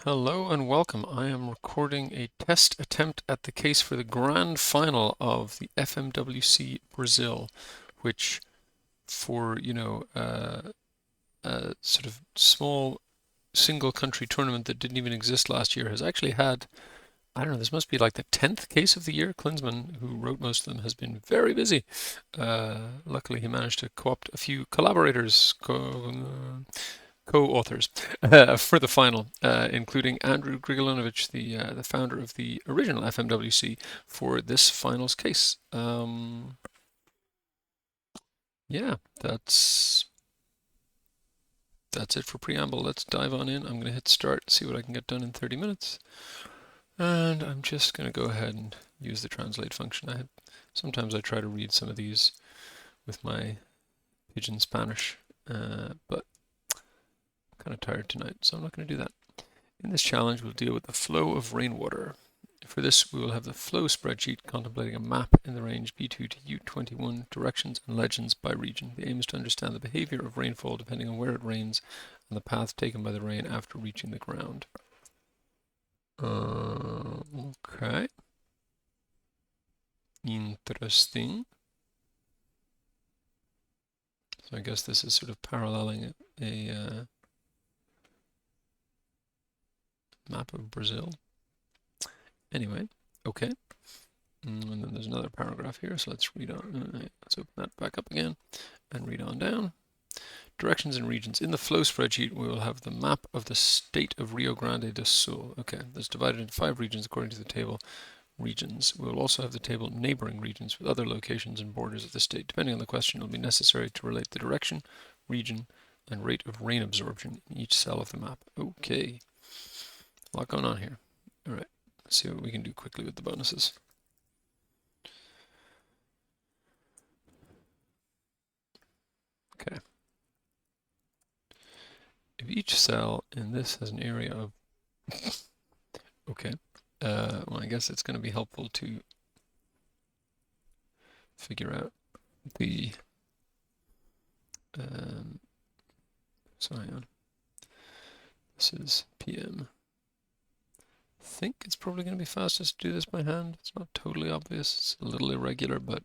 Hello and welcome. I am recording a test attempt at the case for the grand final of the FMWC Brazil, which for, a sort of small single country tournament that didn't even exist last year has actually had, I don't know, this must be like the 10th case of the year. Klinsmann, who wrote most of them, has been very busy. Luckily, he managed to co-opt a few collaborators, co-authors for the final, including Andrew Grigolyunovich, the founder of the original FMWC, for this finals case. Yeah, that's it for preamble. Let's dive on in. I'm going to hit start, see what I can get done in 30 minutes. And I'm just going to go ahead and use the translate function. Sometimes I try to read some of these with my pidgin Spanish, but I'm kind of tired tonight, so I'm not going to do that. In this challenge, we'll deal with the flow of rainwater. For this, we will have the flow spreadsheet contemplating a map in the range B2 to U21, directions and legends by region. The aim is to understand the behavior of rainfall depending on where it rains and the path taken by the rain after reaching the ground. Okay. Interesting. So I guess this is sort of paralleling a map of Brazil. Anyway, okay. And then there's another paragraph here, so let's read on. Let's open that back up again and read on down. Directions and regions. In the flow spreadsheet, we will have the map of the state of Rio Grande do Sul. Okay, that's divided into 5 regions according to the table regions. We will also have the table neighboring regions with other locations and borders of the state. Depending on the question, it will be necessary to relate the direction, region, and rate of rain absorption in each cell of the map. Okay, a lot going on here. All right, let's see what we can do quickly with the bonuses. Okay. If each cell in this has an area of okay, well, I guess it's going to be helpful to figure out the sorry, this is PM. I think it's probably going to be fastest to do this by hand. It's not totally obvious. It's a little irregular, but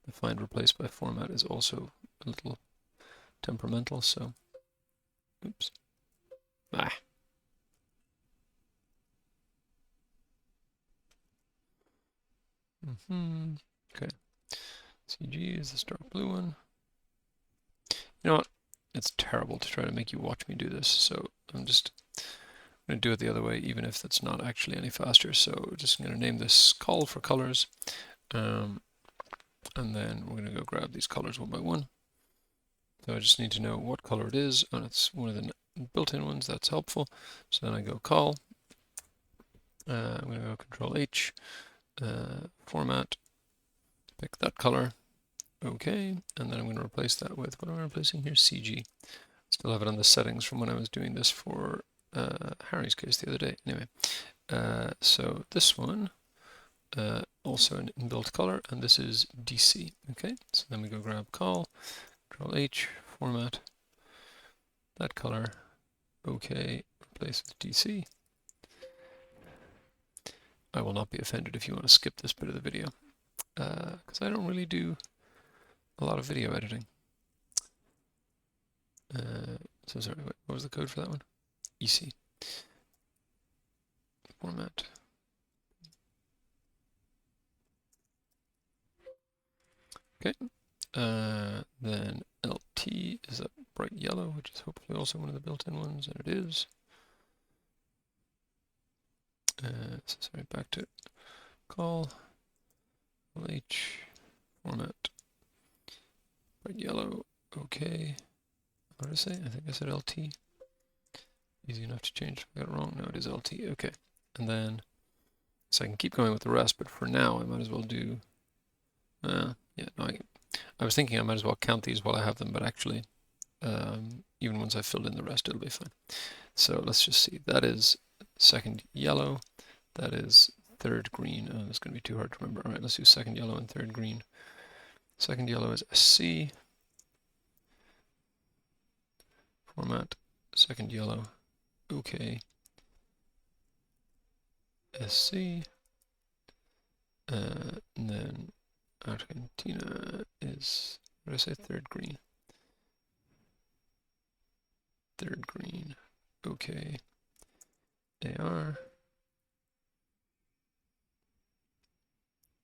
the find replace by format is also a little temperamental, so oops. Okay. CG is the dark blue one. You know what? It's terrible to try to make you watch me do this, so I'm just going to do it the other way, even if that's not actually any faster. So just going to name this call for colors, and then we're going to go grab these colors one by one. So I just need to know what color it is, and it's one of the built-in ones. That's helpful. So then I go call. I'm going to go Control H, format, pick that color. Okay, and then I'm going to replace that with, what am I replacing here? CG. Still have it on the settings from when I was doing this for Harry's case the other day. Anyway, so this one, also an inbuilt color, and this is DC. Okay, so then we go grab call, Control H, format, that color. Okay, replace with DC. I will not be offended if you want to skip this bit of the video, because I don't really do a lot of video editing. So sorry, what was the code for that one? EC. Format. Okay. Then LT is that bright yellow, which is hopefully also one of the built-in ones, and it is. So sorry, back to call, H, format, bright yellow, okay. What did I say? I think I said LT. Easy enough to change if I got it wrong. No, it is LT, okay. And then, so I can keep going with the rest, but for now I might as well do, yeah, no, I was thinking I might as well count these while I have them, but actually, even once I've filled in the rest, it'll be fine. So let's just see. That is second yellow. That is third green. Oh, that's going to be too hard to remember. All right, let's do second yellow and third green. Second yellow is SC. Format, second yellow. Okay. SC, and then Argentina is, what did I say, third green? Third green, okay. AR,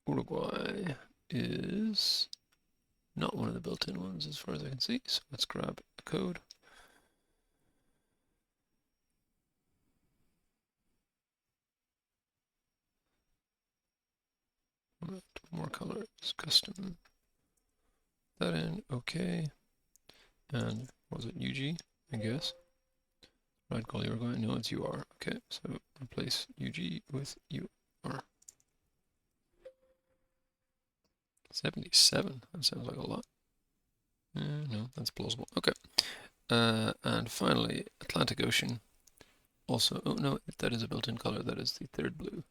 Uruguay is not one of the built-in ones as far as I can see, so let's grab a code. More colors, custom, that in, okay. And was it UG, I guess? I'd call Uruguay, no, it's UR, okay, so replace UG with UR. 77, that sounds like a lot. No, that's plausible, okay. And finally, Atlantic Ocean. Also, oh no, that is a built-in color, that is the third blue.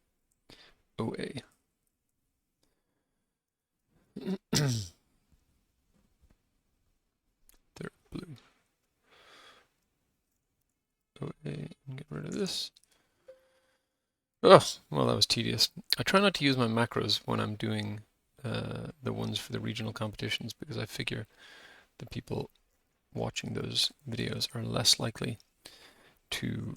OA. Third blue. OA, and get rid of this. Oh, well, that was tedious. I try not to use my macros when I'm doing the ones for the regional competitions, because I figure the people watching those videos are less likely to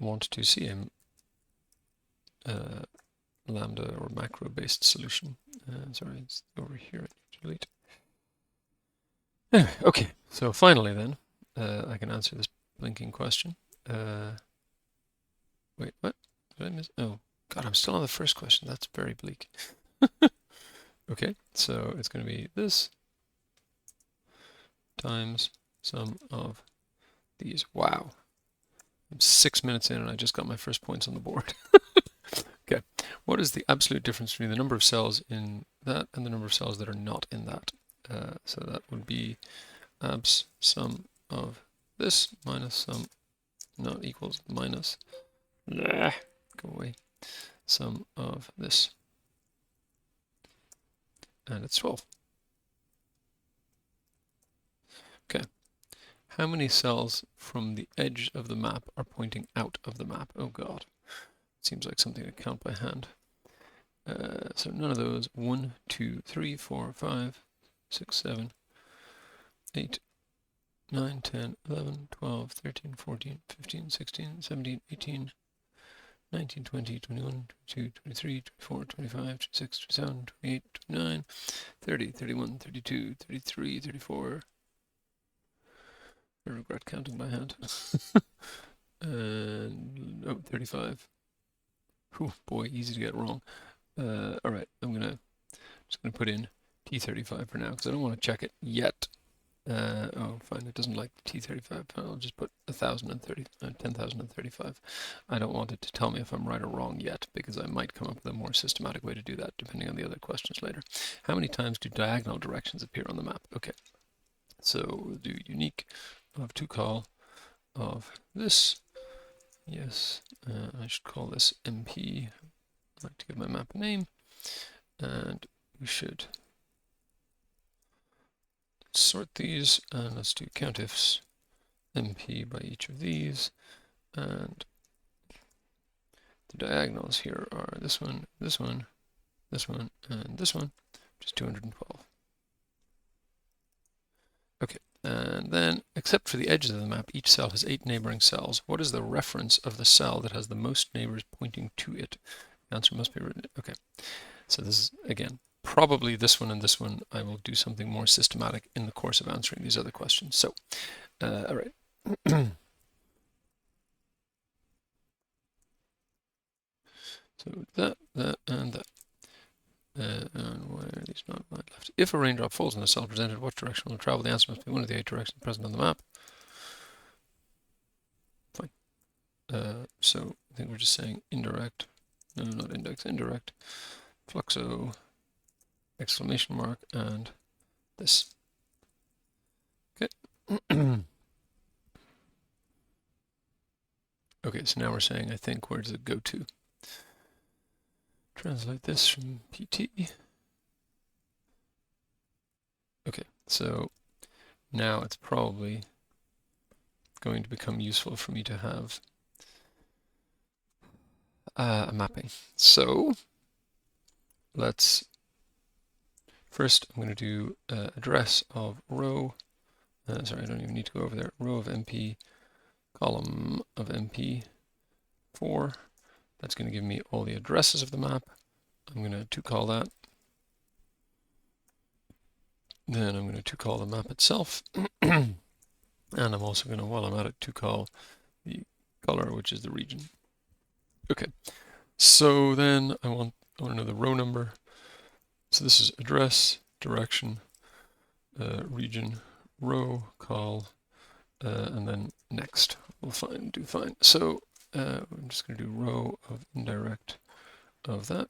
want to see a lambda or macro based solution. Sorry, it's over here. I need to delete. Anyway, okay, so finally then, I can answer this blinking question. Wait, what? Did I miss? Oh, God, I'm still on the first question. That's very bleak. Okay, so it's going to be this times sum of these. Wow. I'm 6 minutes in and I just got my first points on the board. Okay, what is the absolute difference between the number of cells in that and the number of cells that are not in that? So that would be abs sum of this minus sum not equals minus, go away, sum of this. And it's 12. Okay. How many cells from the edge of the map are pointing out of the map? Oh God. Seems like something to count by hand. So none of those. 1, 2, 3, 4, 5, 6, 7, 8, 9, 10, 11, 12, 13, 14, 15, 16, 17, 18, 19, 20, 21, 22, 23, 24, 25, 26, 27, 28, 29, 30, 31, 32, 33, 34. I regret counting by hand. And, oh, 35. Whew, boy, easy to get wrong. All right, just gonna put in T35 for now because I don't want to check it yet. Oh, fine, it doesn't like T35. I'll just put 10,035. I don't want it to tell me if I'm right or wrong yet, because I might come up with a more systematic way to do that, depending on the other questions later. How many times do diagonal directions appear on the map? Okay, so we'll do unique of toCal of this. Yes, I should call this MP. I'd like to give my map a name, and we should sort these, and let's do countifs MP by each of these, and the diagonals here are this one, this one, this one, and this one, which is 212. Okay, and then, except for the edges of the map, each cell has 8 neighboring cells. What is the reference of the cell that has the most neighbors pointing to it? The answer must be written. Okay, so this is, again, probably this one and this one. I will do something more systematic in the course of answering these other questions. So, all right. So that, and that. And why are these not right left? If a raindrop falls on the cell presented, what direction will it travel? The answer must be one of the 8 directions present on the map. Fine. So I think we're just saying indirect. No, not index, indirect. Fluxo, exclamation mark, and this. Okay. Okay, so now we're saying, I think, where does it go to? Translate this from PT. Okay, so now it's probably going to become useful for me to have a mapping. So let's first, I'm going to do address of row. Sorry, I don't even need to go over there. Row of MP, column of MP4. That's going to give me all the addresses of the map. I'm going to call that. Then I'm going to call the map itself. And I'm also going to, while I'm at it, call the color, which is the region. Okay, so then I want to know the row number. So this is address, direction, region, row, call, and then next. We'll do fine. So I'm just going to do row of indirect of that,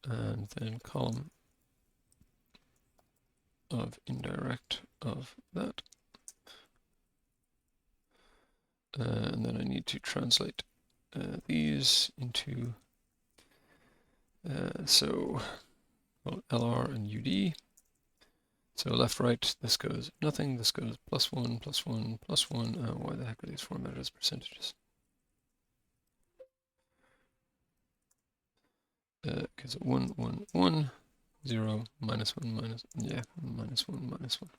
and then column of indirect of that. And then I need to translate these into, so well, LR and UD. So left, right, this goes nothing, this goes +1, +1, +1. Why the heck are these formatted as percentages? Because 1, 1, 1, 0, -1, minus, yeah, -1, -1.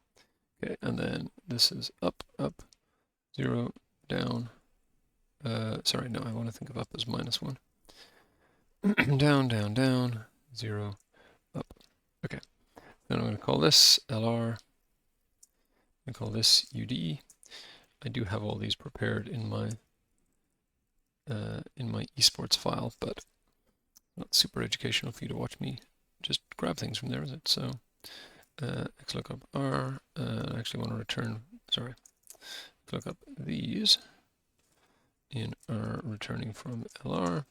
Okay, and then this is up, up, 0, down. Sorry, no, I want to think of up as -1. Down, down, down, 0, up. Okay, then I'm going to call this LR. I call this UD. I do have all these prepared in my esports file, but not super educational for you to watch me just grab things from there, is it? So xlookup R. I actually want to return. Sorry, look up these in R returning from LR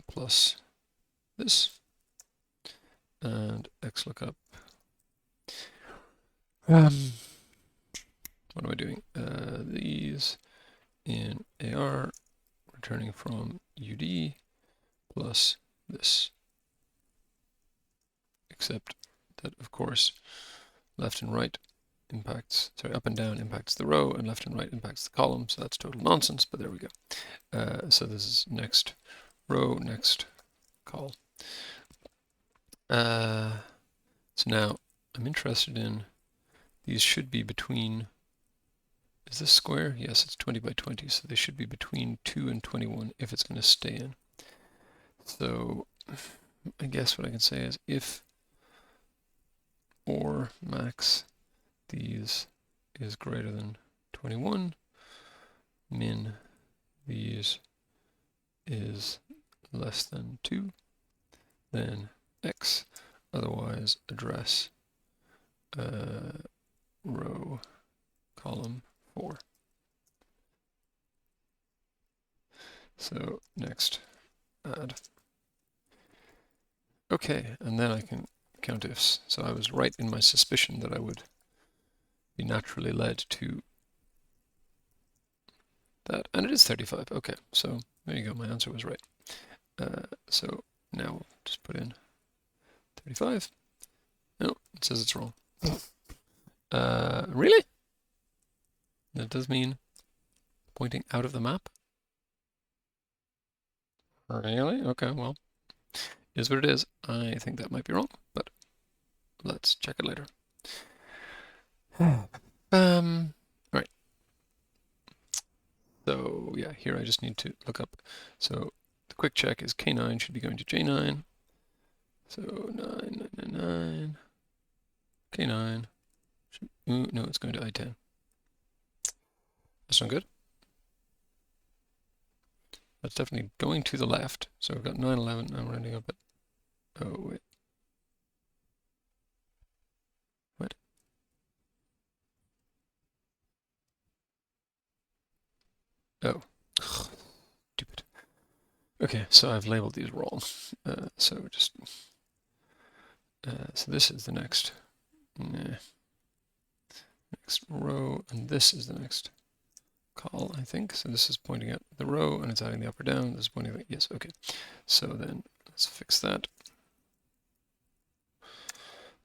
plus this, and xlookup. What am I doing? These in AR returning from UD plus this. Except that, of course, left and right impacts, sorry, up and down impacts the row, and left and right impacts the column, so that's total nonsense, but there we go. So this is next row, next call. So now I'm interested in, these should be between, is this square? Yes, it's 20 by 20, so they should be between 2 and 21 if it's going to stay in. So I guess what I can say is if or max these is greater than 21, min these is less than 2, then x, otherwise address row column 4. So next add. Okay, and then I can count ifs. So I was right in my suspicion that I would be naturally led to that, and it is 35. Okay, so there you go, my answer was right. So now we'll just put in 35. No, it says it's wrong. Really? That does mean pointing out of the map? Really? Okay, well, is what it is. I think that might be wrong, but let's check it later. Alright. So yeah, here I just need to look up. So the quick check is K9 should be going to J9. So 9, K9. Ooh, no, it's going to I10. That's not good. That's definitely going to the left. So I've got 9, 11. I'm ending up at, oh wait. What? Oh. Stupid. Okay, so I've labeled these wrong. So just, so this is the next, next row, and this is the next call, I think. So this is pointing at the row, and it's adding the up or down. This is pointing at, yes, okay. So then let's fix that.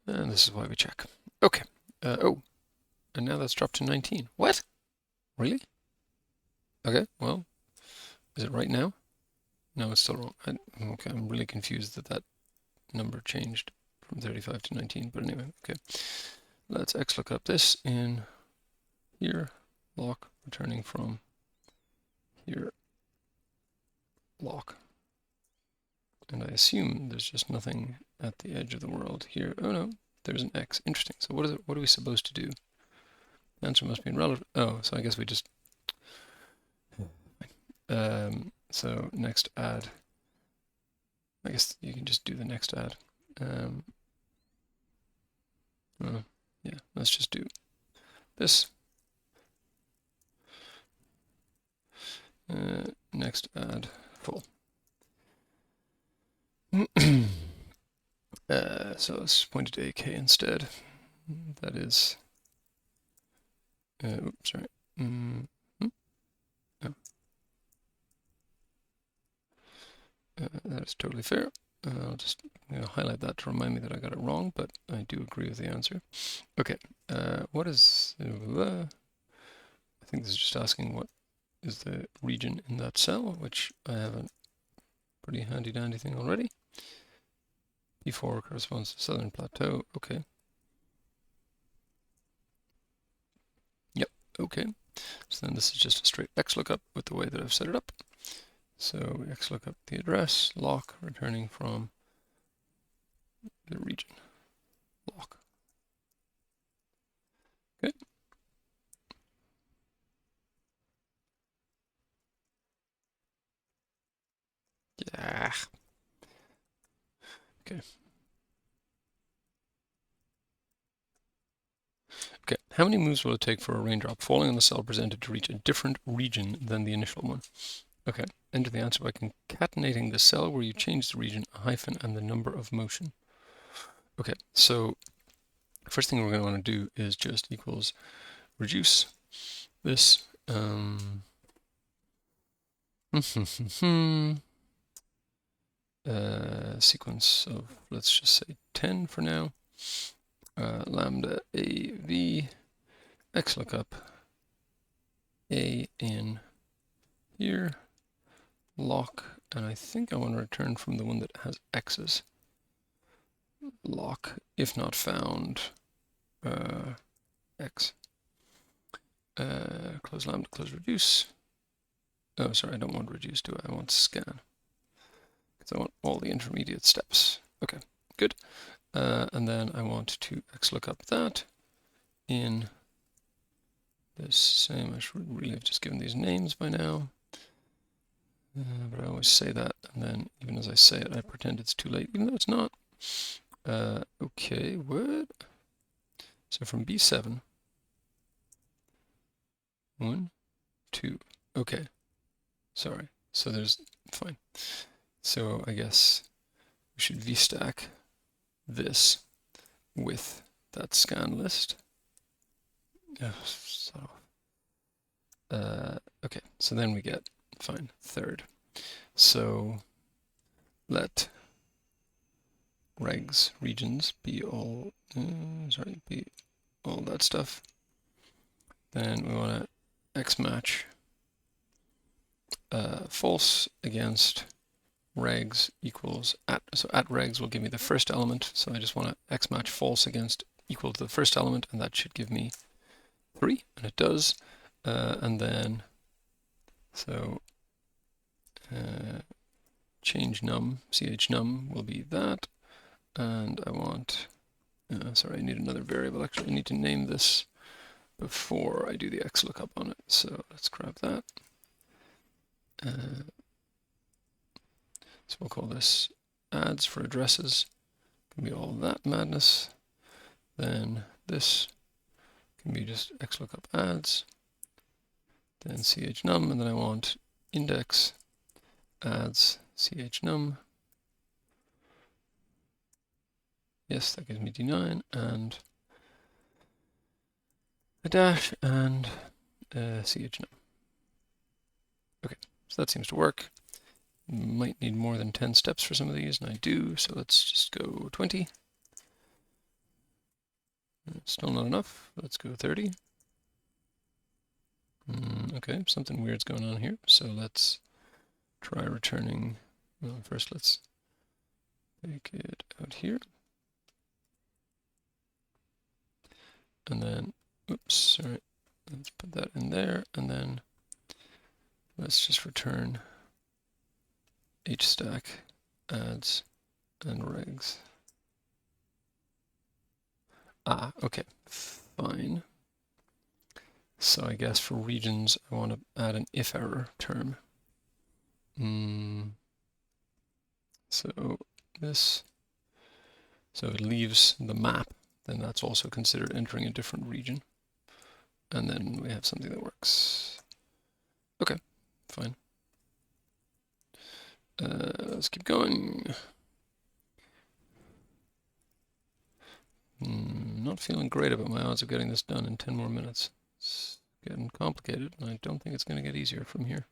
And this is why we check. Okay. Oh, and now that's dropped to 19. What? Really? Okay, well, is it right now? No, it's still wrong. Okay, I'm really confused that that number changed from 35 to 19, but anyway, okay. Let's XLOOKUP this in here, lock, returning from here, lock. And I assume there's just nothing at the edge of the world here. Oh no, there's an X. Interesting. So what are we supposed to do? The answer must be in relative. Oh, so I guess we just... so next add. I guess you can just do the next add. Yeah, let's just do this. Next add full. So let's point it to AK instead. That is... oops, sorry. Oh. That is totally fair. I'll just highlight that to remind me that I got it wrong, but I do agree with the answer. Okay, what is... I think this is just asking what is the region in that cell, which I have a pretty handy-dandy thing already. P4 corresponds to Southern Plateau. Okay. Yep, okay. So then this is just a straight XLOOKUP with the way that I've set it up. So we XLOOKUP the address, lock, returning from the region, lock. Okay. Yeah. Okay. Okay, how many moves will it take for a raindrop falling on the cell presented to reach a different region than the initial one? Okay, enter the answer by concatenating the cell where you change the region, a hyphen, and the number of motion. Okay, so first thing we're going to want to do is just equals reduce this. Sequence of, let's just say 10 for now. Lambda AV XLOOKUP A in here, lock, and I think I want to return from the one that has X's. Lock, if not found, X. Close lambda, close reduce. Oh, sorry, I don't want reduce, do I? I want scan. Because I want all the intermediate steps. Okay, good. And then I want to XLOOKUP that in this same. I should really have just given these names by now. But I always say that, and then even as I say it, I pretend it's too late, even though it's not. Okay, what? So from B7, 1, 2, okay. Sorry, so there's, fine. So I guess we should VStack this with that scan list. Okay, so then we get, fine, third. So let regs regions be all, be all that stuff. Then we want to xmatch false against regs equals at, so at regs will give me the first element, so I just want to xmatch false against equal to the first element, and that should give me 3, and it does. And then, so change num, chnum will be that, and I want, sorry, I need another variable. Actually, I need to name this before I do the XLOOKUP on it, so let's grab that. So we'll call this adds for addresses. Can be all that madness. Then this can be just XLOOKUP adds. Then chnum, and then I want index adds chnum. Yes, that gives me D9 and a dash and chnum. Okay, so that seems to work. Might need more than 10 steps for some of these, and I do, so let's just go 20. Still not enough. Let's go 30. Okay, something weird's going on here. So let's try returning. Well, first let's make it out here. And then, oops, sorry. Let's put that in there, and then let's just return hstack adds and regs. Ah, okay, fine. So I guess for regions, I want to add an if error term. So this, so it leaves the map, then that's also considered entering a different region. And then we have something that works. Okay, fine. Let's keep going. Not feeling great about my odds of getting this done in 10 more minutes. It's getting complicated, and I don't think it's going to get easier from here.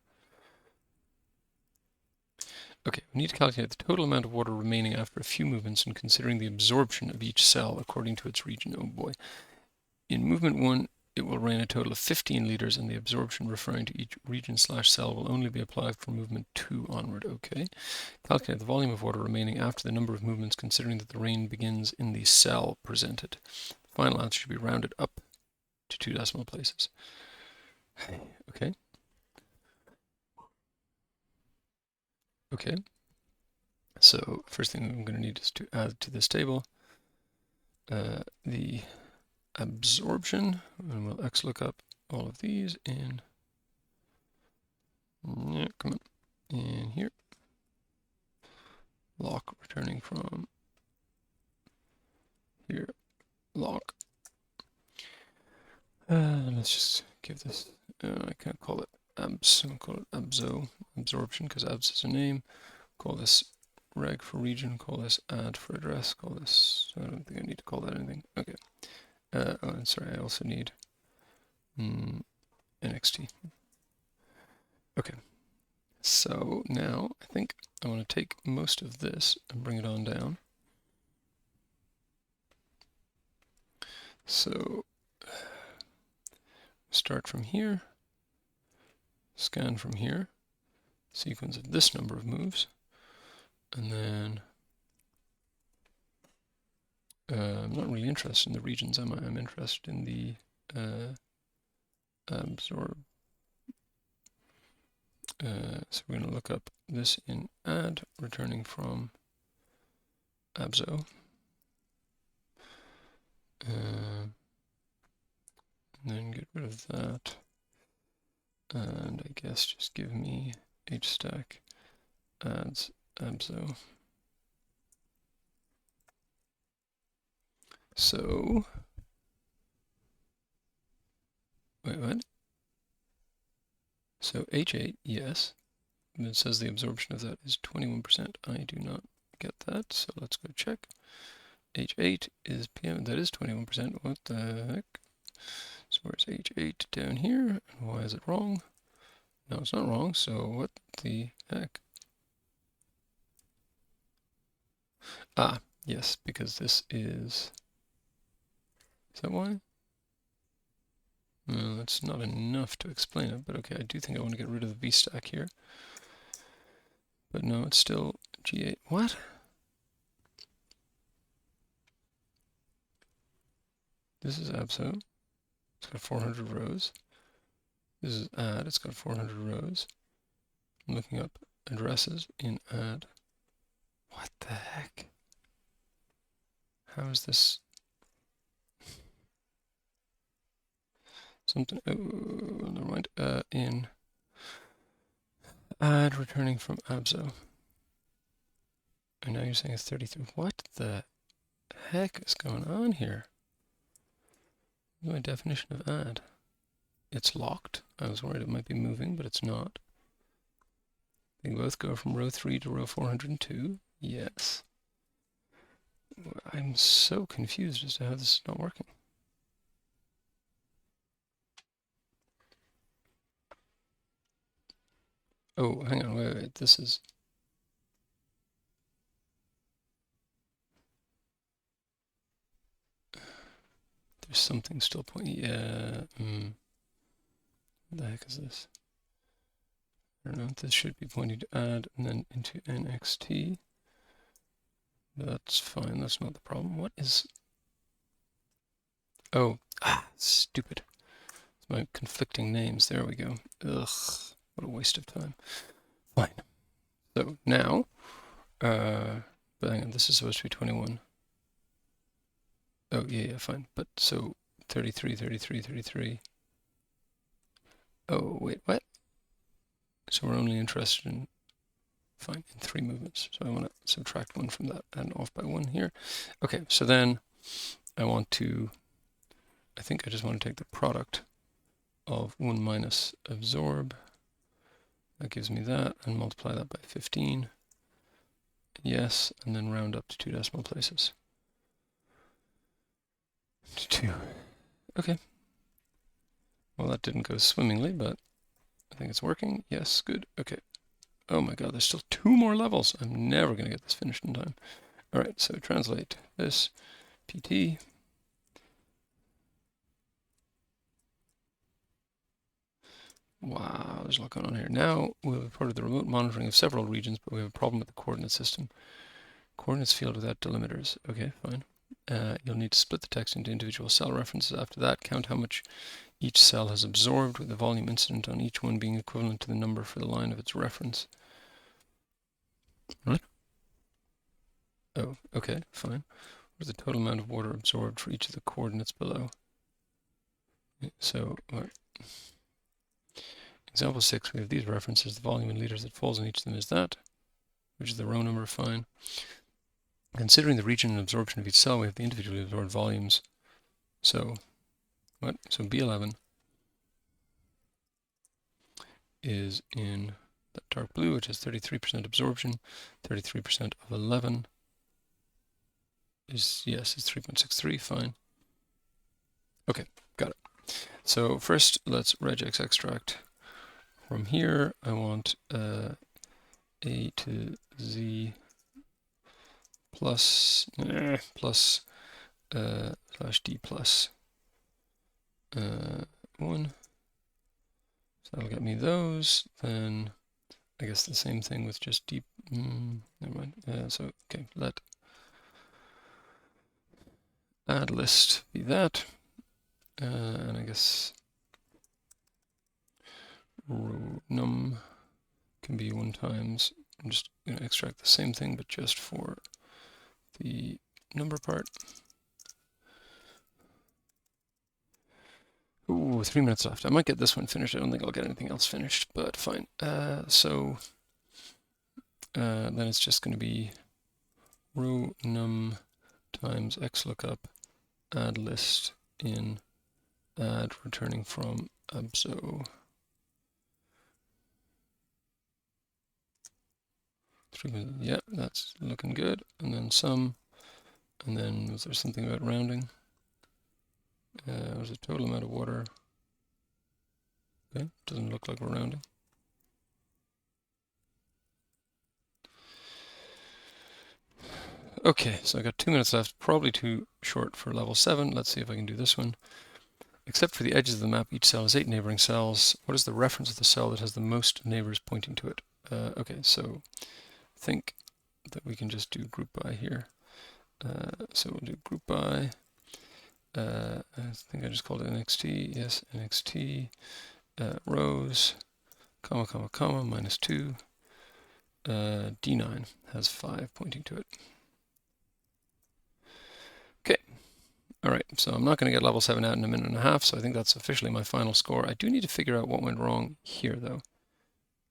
Okay, we need to calculate the total amount of water remaining after a few movements and considering the absorption of each cell according to its region. Oh boy. In movement 1, it will rain a total of 15 liters, and the absorption referring to each region/cell will only be applied for movement 2 onward. Okay. Calculate the volume of water remaining after the number of movements, considering that the rain begins in the cell presented. The final answer should be rounded up to 2 decimal places. Okay. Okay. So first thing I'm going to need is to add to this table the absorption, and we'll XLOOKUP all of these in, yeah, come on, in here. Lock returning from here, lock. Let's just give this, I can't call it abs, I'll call it abso, absorption, because abs is a name. Call this reg for region, call this add for address, call this, I don't think I need to call that anything. Okay. Oh, and sorry, I also need NXT. Okay. So now I think I want to take most of this and bring it on down. So start from here, scan from here, sequence of this number of moves, and then I'm not really interested in the regions, am I? I'm interested in the absorb. So we're going to look up this in add, returning from abso. And then get rid of that. And I guess just give me hstack adds abso. So, wait, what? So H8, yes. And it says the absorption of that is 21%. I do not get that, so let's go check. H8 is PM, that is 21%. What the heck? So where's H8 down here? And why is it wrong? No, it's not wrong, so what the heck? Ah, yes, because this is that why? Well, that's not enough to explain it, but okay, I do think I want to get rid of the VStack here. But no, it's still G8. What? This is abso. It's got 400 rows. This is add. It's got 400 rows. I'm looking up addresses in add. What the heck? How is this? Something. Oh, never mind. In add, returning from abso. And now you're saying it's 33. What the heck is going on here? What's my definition of add? It's locked. I was worried it might be moving, but it's not. They both go from row 3 to row 402. Yes. I'm so confused as to how this is not working. Oh, hang on, wait. This is... There's something still pointing. Yeah. What the heck is this? I don't know. This should be pointing to add and then into NXT. That's fine. That's not the problem. What is... Oh, stupid. It's my conflicting names. There we go. Ugh, what a waste of time. Fine. So now, but hang on, this is supposed to be 21. Oh, yeah, fine. But so 33, 33, 33. Oh, wait, what? So we're only interested in, fine, in 3 movements. So I want to subtract 1 from that and off by 1 here. Okay, so then I want to, I think I just want to take the product of 1 minus absorb. That gives me that, and multiply that by 15. Yes, and then round up to 2 decimal places. To 2. Okay. Well, that didn't go swimmingly, but I think it's working. Yes, good. Okay. Oh my god, there's still 2 more levels. I'm never going to get this finished in time. All right, so translate this PT. Wow, there's a lot going on here. Now we've reported the remote monitoring of several regions, but we have a problem with the coordinate system. Coordinates field without delimiters. Okay, fine. You'll need to split the text into individual cell references. After that, count how much each cell has absorbed, with the volume incident on each one being equivalent to the number for the line of its reference. What? Oh, okay, fine. What is the total amount of water absorbed for each of the coordinates below? So, what? Example 6, we have these references. The volume in liters that falls on each of them is that, which is the row number, fine. Considering the region and absorption of each cell, we have the individually absorbed volumes. So, what? So B11 is in that dark blue, which has 33% absorption. 33% of 11 is, yes, it's 3.63, fine. Okay, got it. So first, let's regex extract. From here, I want A to Z plus slash D plus 1. So that'll get me those. Then I guess the same thing with just D. Never mind. So okay, let add list be that, and I guess row num can be 1 times. I'm just going to extract the same thing, but just for the number part. Ooh, 3 minutes left. I might get this one finished. I don't think I'll get anything else finished, but fine. So then it's just going to be row num times xlookup add list in add returning from abso. Yeah, that's looking good. And then sum. And then was there something about rounding? Was the total amount of water? Okay, doesn't look like we're rounding. Okay, so I got 2 minutes left, probably too short for level 7. Let's see if I can do this one. Except for the edges of the map, each cell has 8 neighboring cells. What is the reference of the cell that has the most neighbors pointing to it? Okay, so I think that we can just do group by here. So we'll do group by. I think I just called it NXT. Yes, NXT. Rows, comma, comma, comma, minus 2. D9 has 5 pointing to it. Okay. All right, so I'm not going to get level 7 out in a minute and a half, so I think that's officially my final score. I do need to figure out what went wrong here, though.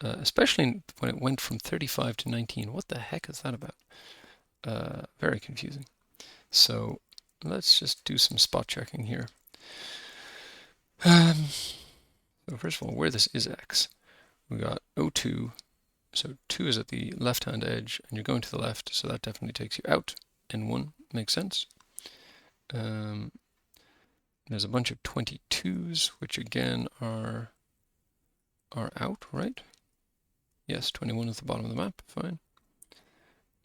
Especially when it went from 35 to 19. What the heck is that about? Very confusing. So let's just do some spot checking here. So first of all, where this is X, we got O2. So 2 is at the left-hand edge, and you're going to the left, so that definitely takes you out. N1 makes sense. There's a bunch of 22s, which again are out, right? Yes, 21 is the bottom of the map, fine.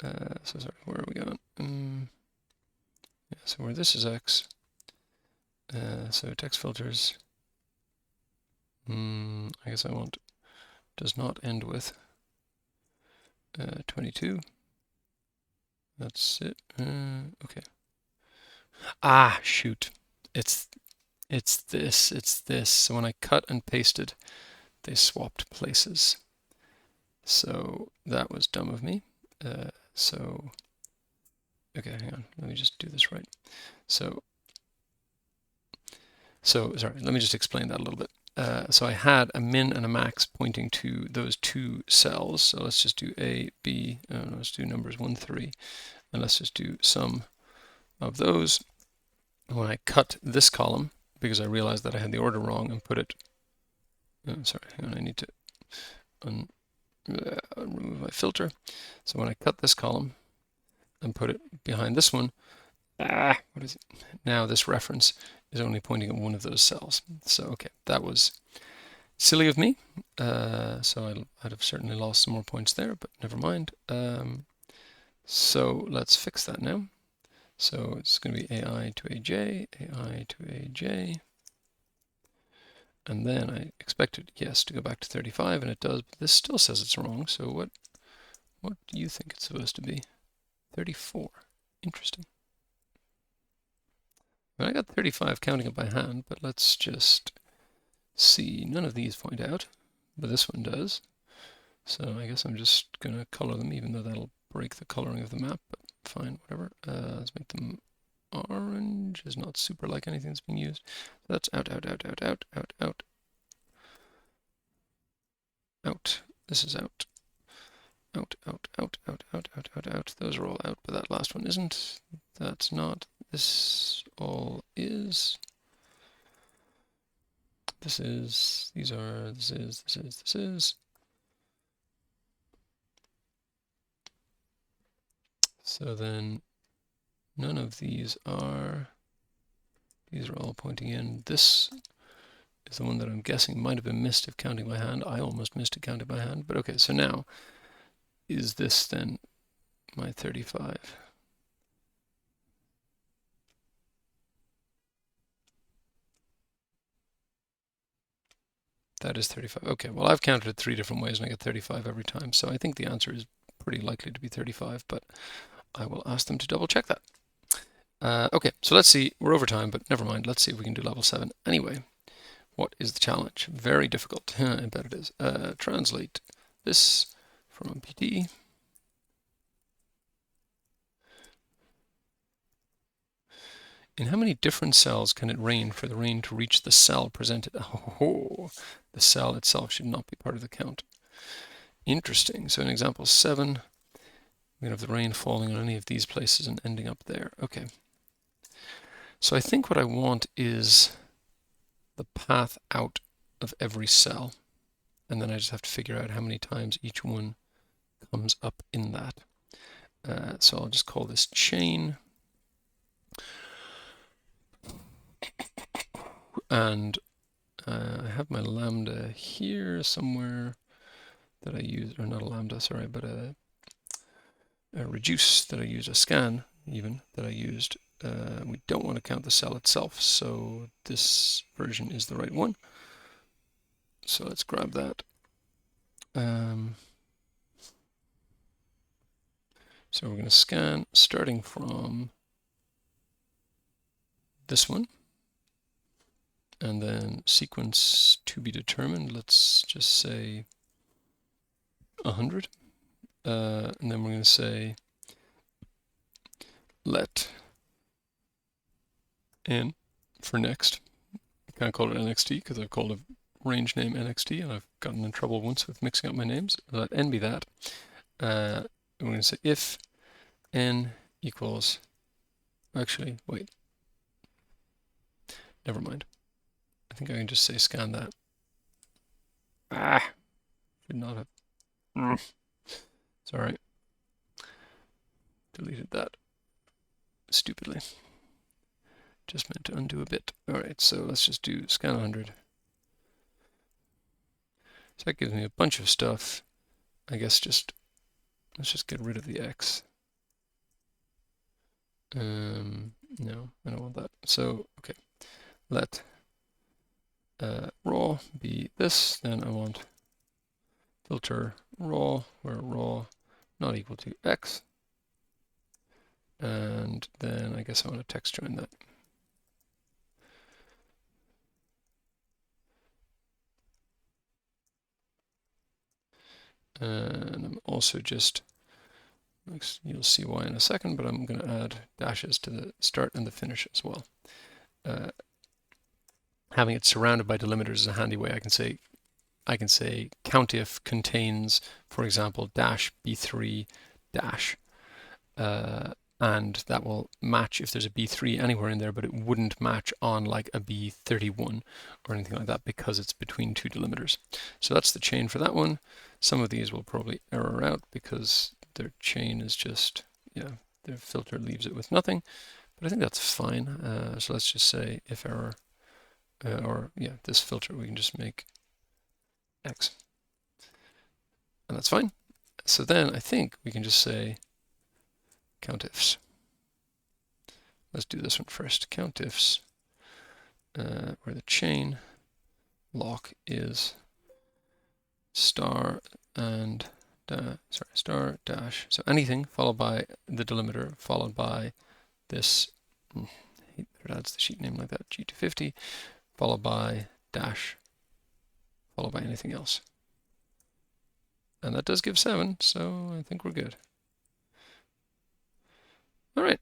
So sorry, where are we going? Yeah, so where this is X, So text filters, I guess I want does not end with 22. That's it. Okay. Ah, shoot. It's this. So when I cut and pasted, they swapped places. So that was dumb of me. Okay, hang on. Let me just do this right. So sorry, let me just explain that a little bit. So I had a min and a max pointing to those two cells. So let's just do A, B, let's do numbers 1, 3, and let's just do sum of those. When I cut this column, because I realized that I had the order wrong and put it, sorry, hang on, I need to remove my filter. So when I cut this column and put it behind this one, what is it? Now this reference is only pointing at one of those cells. So, okay, that was silly of me. So I'd have certainly lost some more points there, but never mind. So let's fix that now. So it's going to be AI to AJ, AI to AJ. And then I expected, yes, to go back to 35, and it does, but this still says it's wrong. So what do you think it's supposed to be? 34. Interesting. I got 35 counting it by hand, but let's just see. None of these point out, but this one does. So I guess I'm just going to color them, even though that'll break the coloring of the map, but fine, whatever. Let's make them orange. Is not super like anything that's being used. So that's out, out, out, out, out, out, out. Out. This is out. Out, out, out, out, out, out, out, out. Those are all out, but that last one isn't. That's not. This all is. This is. These are. This is. This is. This is. So then none of these are. These are all pointing in. This is the one that I'm guessing might have been missed if counting by hand. I almost missed it counting by hand. But okay, so now is this then my 35? That is 35. Okay, well, I've counted it 3 different ways and I get 35 every time. So I think the answer is pretty likely to be 35, but I will ask them to double check that. Okay, so let's see. We're over time, but never mind. Let's see if we can do level 7. Anyway, what is the challenge? Very difficult. I bet it is. Translate this from PT. In how many different cells can it rain for the rain to reach the cell presented? Oh, the cell itself should not be part of the count. Interesting. So in example 7, we're going to have the rain falling on any of these places and ending up there. Okay. So I think what I want is the path out of every cell. And then I just have to figure out how many times each one comes up in that. So I'll just call this chain. And I have my lambda here somewhere that I use, or not a lambda, sorry, but a reduce that I use, a scan even that I used. We don't want to count the cell itself, so this version is the right one. So let's grab that. So we're going to scan starting from this one. And then sequence to be determined, let's just say 100. And then we're going to say let n for next. I can't call it NXT because I've called a range name NXT and I've gotten in trouble once with mixing up my names. Let n be that. And we're going to say if n equals, actually, wait. Never mind. I think I can just say scan that. Should not have. Sorry. Deleted that stupidly. Just meant to undo a bit. Alright, so let's just do scan 100. So that gives me a bunch of stuff. I guess let's just get rid of the X. No, I don't want that. So, okay. let raw be this, then I want filter raw, where raw not equal to x, and then I guess I want to text join that. And I'm also just, you'll see why in a second, but I'm going to add dashes to the start and the finish as well. Having it surrounded by delimiters is a handy way. I can say countif contains, for example, dash B3 dash, and that will match if there's a B3 anywhere in there, but it wouldn't match on like a B31 or anything like that because it's between two delimiters. So that's the chain for that one. Some of these will probably error out because their chain is just, their filter leaves it with nothing, but I think that's fine. So let's just say if error, this filter, we can just make X. And that's fine. So then I think we can just say countifs. Let's do this one first. Countifs, where the chain lock is star and star dash. So anything followed by the delimiter followed by this. It adds the sheet name like that. G250 followed by dash followed by anything else. And that does give 7, so I think we're good. All right.